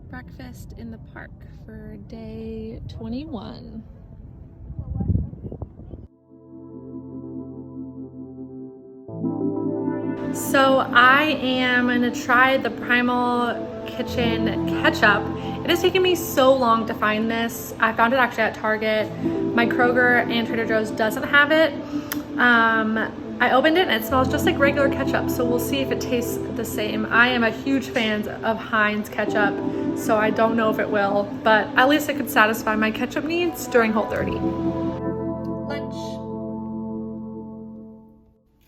Breakfast in the park for day 21. So I am gonna try the Primal Kitchen ketchup. It has taken me so long to find this. I found it actually at Target. My Kroger and Trader Joe's doesn't have it. I opened it and it smells just like regular ketchup, so we'll see if it tastes the same. I am a huge fan of Heinz ketchup, so I don't know if it will, but at least it could satisfy my ketchup needs during Whole30. Lunch.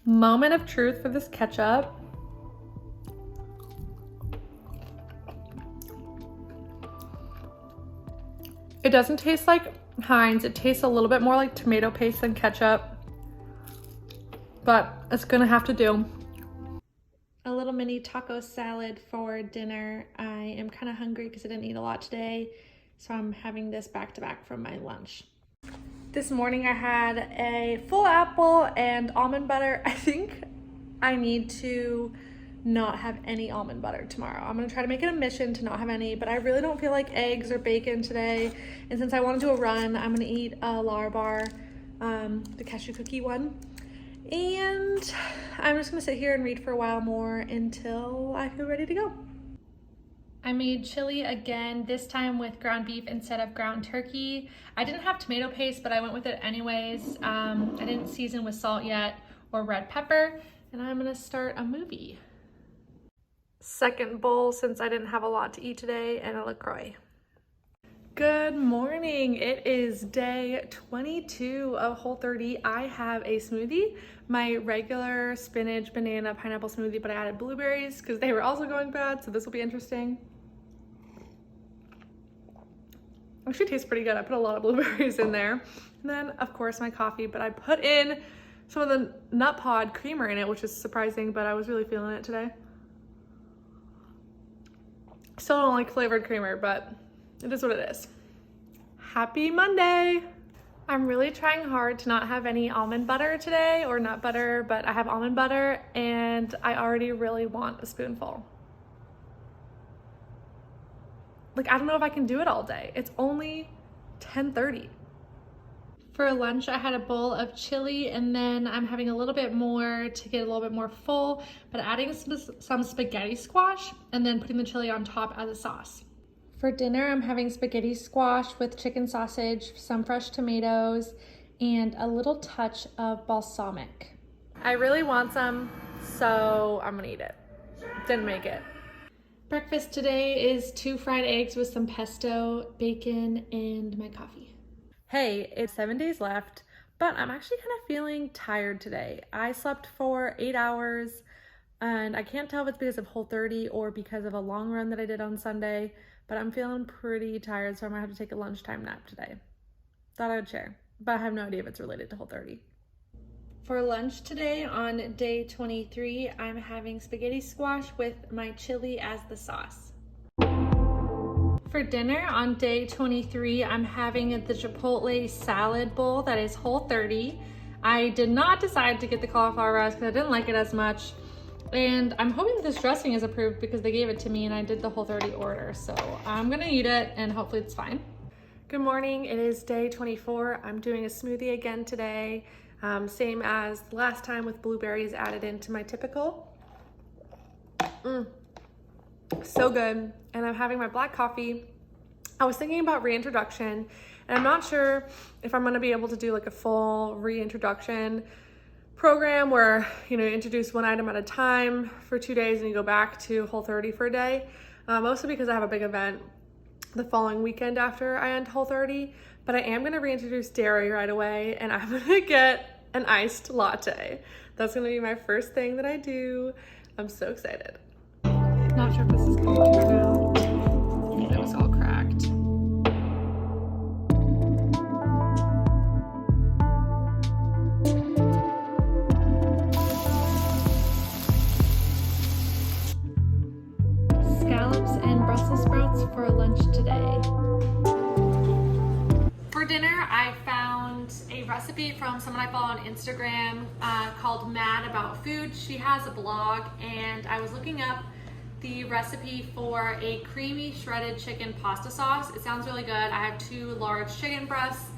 Moment of truth for this ketchup. It doesn't taste like Heinz. It tastes a little bit more like tomato paste than ketchup, but it's gonna have to do. A little mini taco salad for dinner. I am kind of hungry because I didn't eat a lot today, so I'm having this back to back from my lunch. This morning I had a full apple and almond butter. I think I need to not have any almond butter tomorrow. I'm gonna try to make it a mission to not have any, but I really don't feel like eggs or bacon today. And since I want to do a run, I'm gonna eat a Larabar, the cashew cookie one. And I'm just gonna sit here and read for a while more until I feel ready to go. I made chili again, this time with ground beef instead of ground turkey. I didn't have tomato paste, but I went with it anyways. I didn't season with salt yet or red pepper, and I'm gonna start a movie. Second bowl since I didn't have a lot to eat today, and a LaCroix. Good morning. It is day 22 of Whole30. I have a smoothie, my regular spinach, banana, pineapple smoothie, but I added blueberries because they were also going bad, so this will be interesting. Actually tastes pretty good. I put a lot of blueberries in there. And then, of course, my coffee, but I put in some of the Nut Pod creamer in it, which is surprising, but I was really feeling it today. Still don't like flavored creamer, but it is what it is. Happy Monday! I'm really trying hard to not have any almond butter today, or nut butter, but I have almond butter, and I already really want a spoonful. Like, I don't know if I can do it all day. It's only 10:30. For lunch, I had a bowl of chili, and then I'm having a little bit more to get a little bit more full, but adding some spaghetti squash and then putting the chili on top as a sauce. For dinner, I'm having spaghetti squash with chicken sausage, some fresh tomatoes, and a little touch of balsamic. I really want some, so I'm gonna eat it. Didn't make it. Breakfast today is 2 fried eggs with some pesto, bacon, and my coffee. Hey, it's 7 days left, but I'm actually kind of feeling tired today. I slept for 8 hours, and I can't tell if it's because of Whole30 or because of a long run that I did on Sunday, but I'm feeling pretty tired, so I'm gonna have to take a lunchtime nap today. Thought I would share, but I have no idea if it's related to Whole30. For lunch today on day 23, I'm having spaghetti squash with my chili as the sauce. For dinner on day 23, I'm having the Chipotle salad bowl that is Whole30. I did not decide to get the cauliflower rice because I didn't like it as much. And I'm hoping this dressing is approved because they gave it to me and I did the Whole30 order. So I'm gonna eat it and hopefully it's fine. Good morning, it is day 24. I'm doing a smoothie again today. Same as last time with blueberries added into my typical. So good. And I'm having my black coffee. I was thinking about reintroduction, and I'm not sure if I'm gonna be able to do like a full reintroduction program where, you introduce one item at a time for 2 days and you go back to Whole30 for a day. Mostly because I have a big event the following weekend after I end Whole30, but I am gonna reintroduce dairy right away, and I'm gonna get an iced latte. That's gonna be my first thing that I do. I'm so excited. Not sure if this is coming right now. It was all cracked. Scallops and Brussels sprouts for lunch today. For dinner, I found a recipe from someone I follow on Instagram called Mad About Food. She has a blog, and I was looking up the recipe for a creamy shredded chicken pasta sauce. It sounds really good. I have 2 large chicken breasts.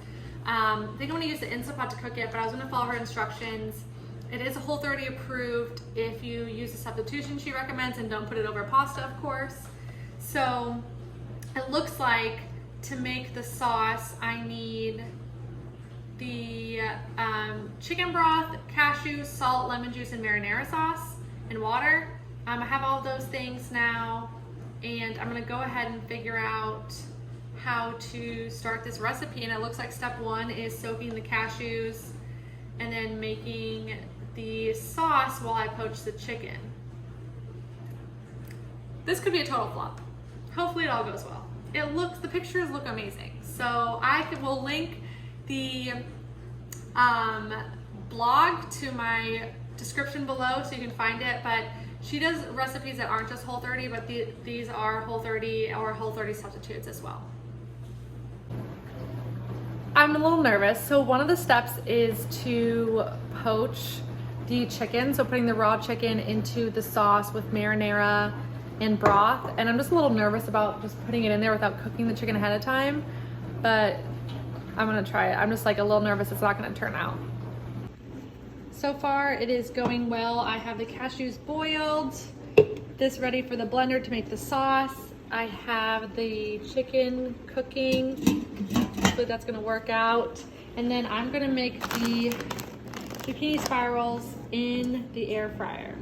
I think I'm gonna use the Instant Pot to cook it, but I was gonna follow her instructions. It is Whole30 approved if you use the substitution she recommends and don't put it over pasta, of course. So it looks like to make the sauce, I need the chicken broth, cashews, salt, lemon juice, and marinara sauce, and water. I have all those things now, and I'm gonna go ahead and figure out how to start this recipe. And it looks like step 1 is soaking the cashews and then making the sauce while I poach the chicken. This could be a total flop. Hopefully it all goes well. The pictures look amazing. So will link the blog to my description below so you can find it, but she does recipes that aren't just Whole30, but these are Whole30 or Whole30 substitutes as well. I'm a little nervous. So one of the steps is to poach the chicken. So putting the raw chicken into the sauce with marinara and broth. And I'm just a little nervous about just putting it in there without cooking the chicken ahead of time, but I'm gonna try it. I'm just like a little nervous it's not gonna turn out. So far it is going well. I have the cashews boiled, this ready for the blender to make the sauce. I have the chicken cooking. Hopefully that's gonna work out. And then I'm gonna make the zucchini spirals in the air fryer.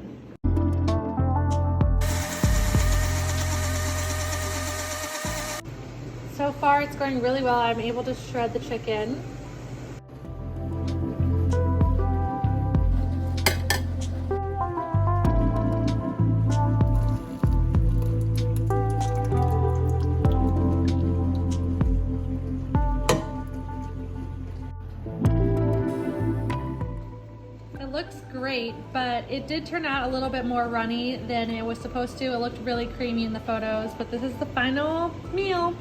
So far it's going really well. I'm able to shred the chicken. Looks great, but it did turn out a little bit more runny than it was supposed to. It looked really creamy in the photos, but this is the final meal.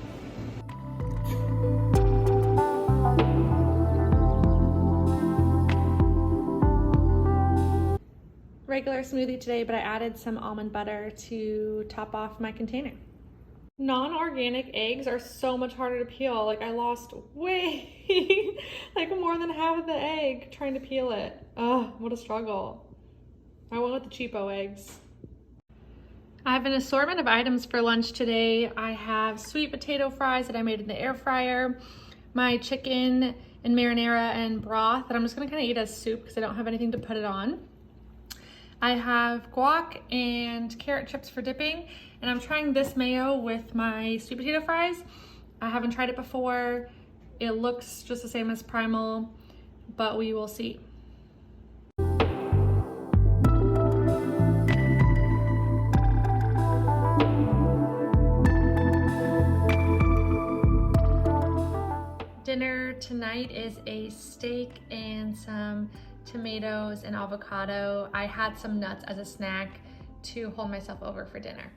Regular smoothie today, but I added some almond butter to top off my container. Non-organic eggs are so much harder to peel. Like I lost way, like more than half of the egg trying to peel it. Oh, what a struggle. I went with the cheapo eggs. I have an assortment of items for lunch today. I have sweet potato fries that I made in the air fryer, my chicken and marinara and broth that I'm just gonna kind of eat as soup because I don't have anything to put it on. I have guac and carrot chips for dipping, and I'm trying this mayo with my sweet potato fries. I haven't tried it before. It looks just the same as Primal, but we will see. Dinner tonight is a steak and some tomatoes and avocado. I had some nuts as a snack to hold myself over for dinner.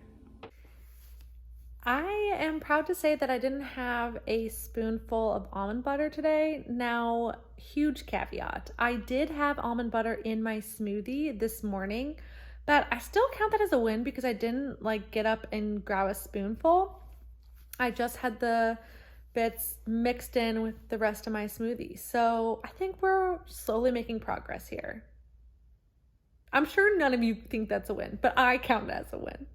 I am proud to say that I didn't have a spoonful of almond butter today. Now, huge caveat. I did have almond butter in my smoothie this morning, but I still count that as a win because I didn't like get up and grab a spoonful. I just had the bits mixed in with the rest of my smoothie. So I think we're slowly making progress here. I'm sure none of you think that's a win, but I count it as a win.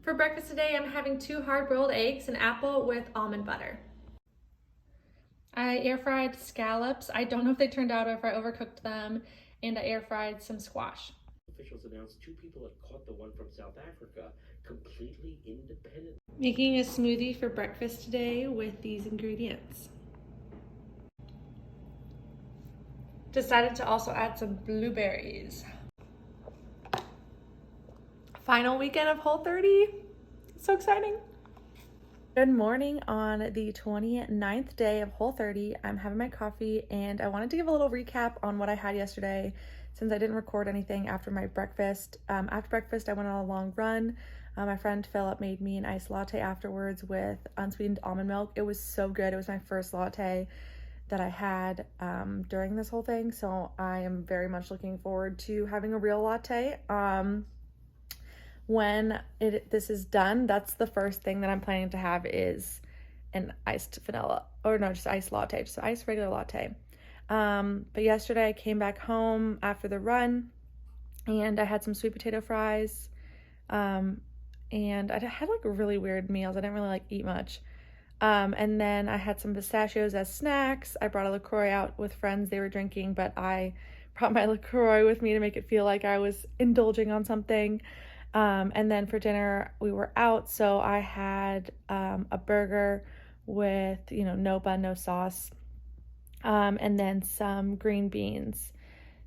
For breakfast today, I'm having 2 hard-boiled eggs and apple with almond butter. I air fried scallops. I don't know if they turned out or if I overcooked them, and I air fried some squash. Officials announced 2 people had caught the one from South Africa completely independent. Making a smoothie for breakfast today with these ingredients. Decided to also add some blueberries. Final weekend of Whole30. So exciting. Good morning on the 29th day of Whole30. I'm having my coffee and I wanted to give a little recap on what I had yesterday since I didn't record anything after my breakfast. After breakfast, I went on a long run. My friend Philip made me an iced latte afterwards with unsweetened almond milk. It was so good. It was my first latte that I had during this whole thing, so I am very much looking forward to having a real latte. when this is done, that's the first thing that I'm planning to have is an iced vanilla, or no, just iced latte, just iced regular latte. But yesterday I came back home after the run and I had some sweet potato fries. And I had like really weird meals. I didn't really like eat much. And then I had some pistachios as snacks. I brought a LaCroix out with friends. They were drinking, but I brought my LaCroix with me to make it feel like I was indulging on something. And then for dinner, we were out. So I had a burger with, no bun, no sauce, and then some green beans.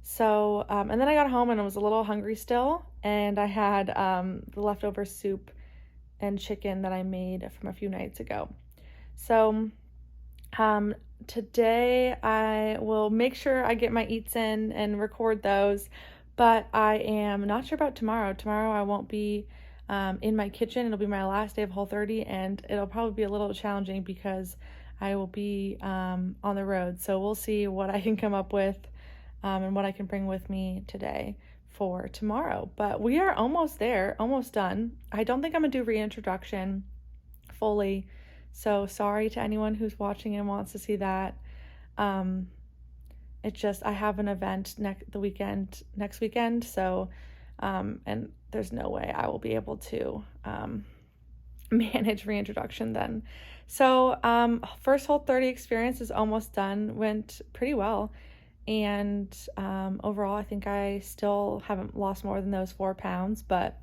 So, and then I got home and I was a little hungry still. And I had the leftover soup and chicken that I made from a few nights ago. So today I will make sure I get my eats in and record those, but I am not sure about tomorrow. Tomorrow I won't be in my kitchen. It'll be my last day of Whole30, and it'll probably be a little challenging because I will be on the road. So we'll see what I can come up with and what I can bring with me today for tomorrow. But we are almost there, almost done. I don't think I'm gonna do reintroduction fully, so sorry to anyone who's watching and wants to see that. It's just I have an event next weekend, so and there's no way I will be able to manage reintroduction then. So first Whole30 experience is almost done, went pretty well. And overall, I think I still haven't lost more than those 4 pounds, but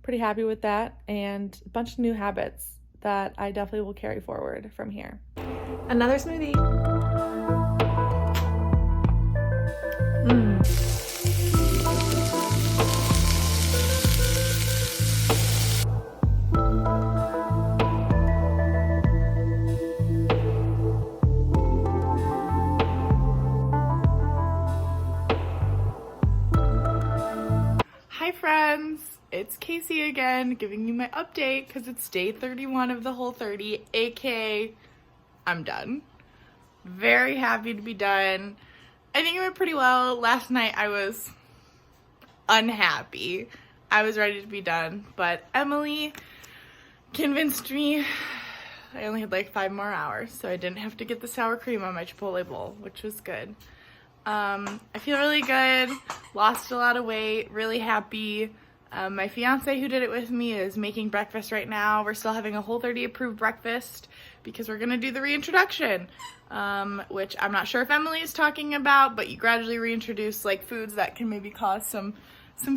pretty happy with that, and a bunch of new habits that I definitely will carry forward from here. Another smoothie. Hi friends, it's Casey again, giving you my update because it's day 31 of the Whole30, aka I'm done. Very happy to be done. I think it went pretty well. Last night I was unhappy. I was ready to be done, but Emily convinced me. I only had like 5 more hours, so I didn't have to get the sour cream on my Chipotle bowl, which was good. I feel really good, lost a lot of weight, really happy. My fiance who did it with me is making breakfast right now. We're still having a Whole30 approved breakfast because we're going to do the reintroduction, which I'm not sure if Emily is talking about, but you gradually reintroduce like foods that can maybe cause some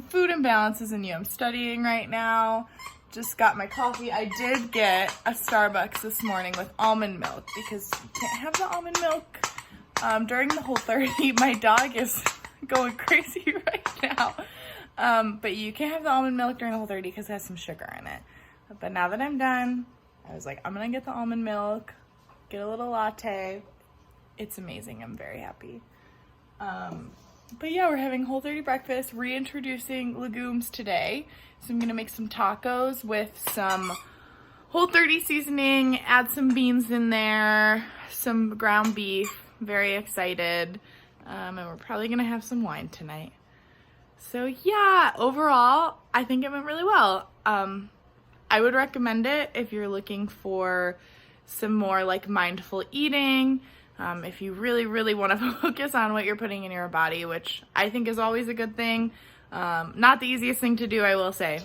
food imbalances in you. I'm studying right now. Just got my coffee. I did get a Starbucks this morning with almond milk because you can't have the almond milk during the Whole30. My dog is going crazy right now. But you can't have the almond milk during the Whole30 because it has some sugar in it. But now that I'm done, I was like, I'm gonna get the almond milk, get a little latte. It's amazing. I'm very happy. But yeah, we're having Whole30 breakfast, reintroducing legumes today. So I'm gonna make some tacos with some Whole30 seasoning, add some beans in there, some ground beef. Very excited. And we're probably gonna have some wine tonight. So yeah, overall, I think it went really well. I would recommend it if you're looking for some more like mindful eating, if you really, really want to focus on what you're putting in your body, which I think is always a good thing. Not the easiest thing to do, I will say.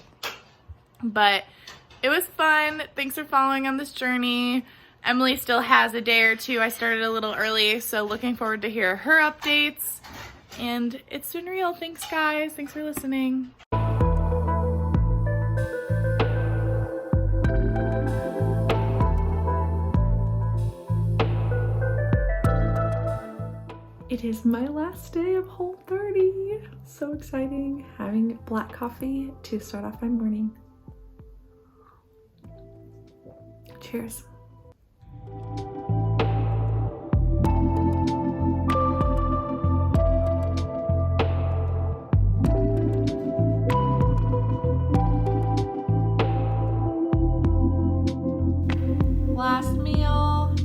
But it was fun. Thanks for following on this journey. Emily still has a day or two. I started a little early, so looking forward to hear her updates. And it's been real. Thanks, guys. Thanks for listening. It is my last day of Whole30. So exciting. Having black coffee to start off my morning. Cheers. Last meal.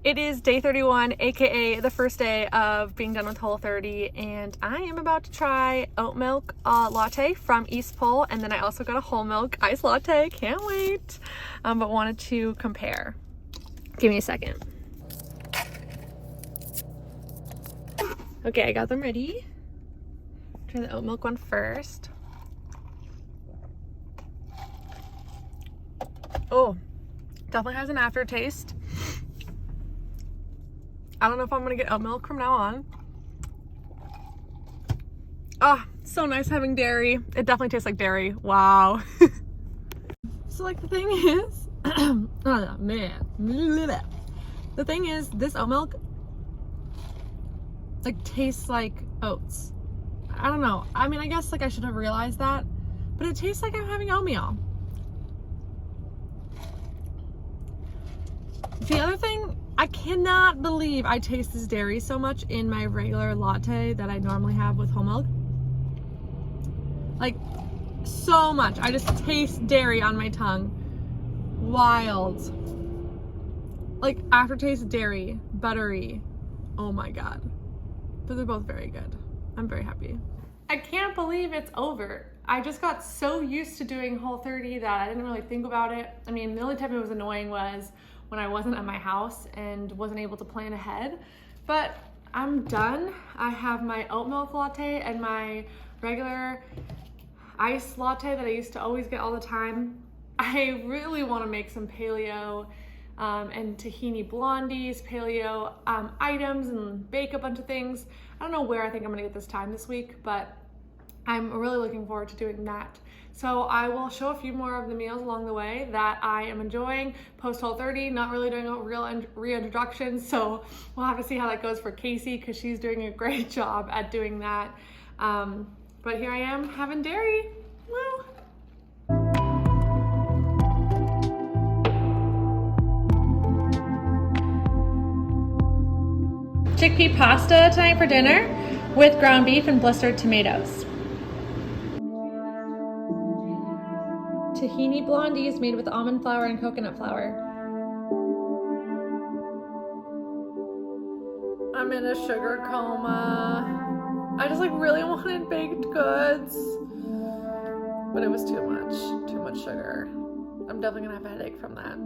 It is day 31, aka the first day of being done with Whole30, and I am about to try oat milk latte from East Pole, and then I also got a whole milk iced latte. Can't wait, but wanted to compare. Give me a second. Okay, I got them ready. Try the oat milk one first. Oh, definitely has an aftertaste. I don't know if I'm gonna get oat milk from now on. Oh, so nice having dairy. It definitely tastes like dairy. Wow. So like the thing is, oh man. The thing is, this oat milk like tastes like oats. I don't know. I mean, I guess like I should have realized that, but it tastes like I'm having oatmeal. The other thing, I cannot believe I taste this dairy so much in my regular latte that I normally have with whole milk. Like, so much. I just taste dairy on my tongue. Wild. Like, aftertaste dairy, buttery. Oh my god. But they're both very good. I'm very happy. I can't believe it's over. I just got so used to doing Whole30 that I didn't really think about it. I mean, the only time it was annoying was when I wasn't at my house and wasn't able to plan ahead, but I'm done. I have my oat milk latte and my regular iced latte that I used to always get all the time. I really want to make some paleo and tahini blondies, paleo items, and bake a bunch of things. I don't know where I think I'm gonna get this time this week, but I'm really looking forward to doing that. So I will show a few more of the meals along the way that I am enjoying post Whole30, not really doing a real reintroduction. So we'll have to see how that goes for Casey, because she's doing a great job at doing that. But here I am having dairy. Woo! Chickpea pasta tonight for dinner with ground beef and blistered tomatoes. Tahini blondies made with almond flour and coconut flour. I'm in a sugar coma. I just like really wanted baked goods, but it was too much sugar. I'm definitely gonna have a headache from that.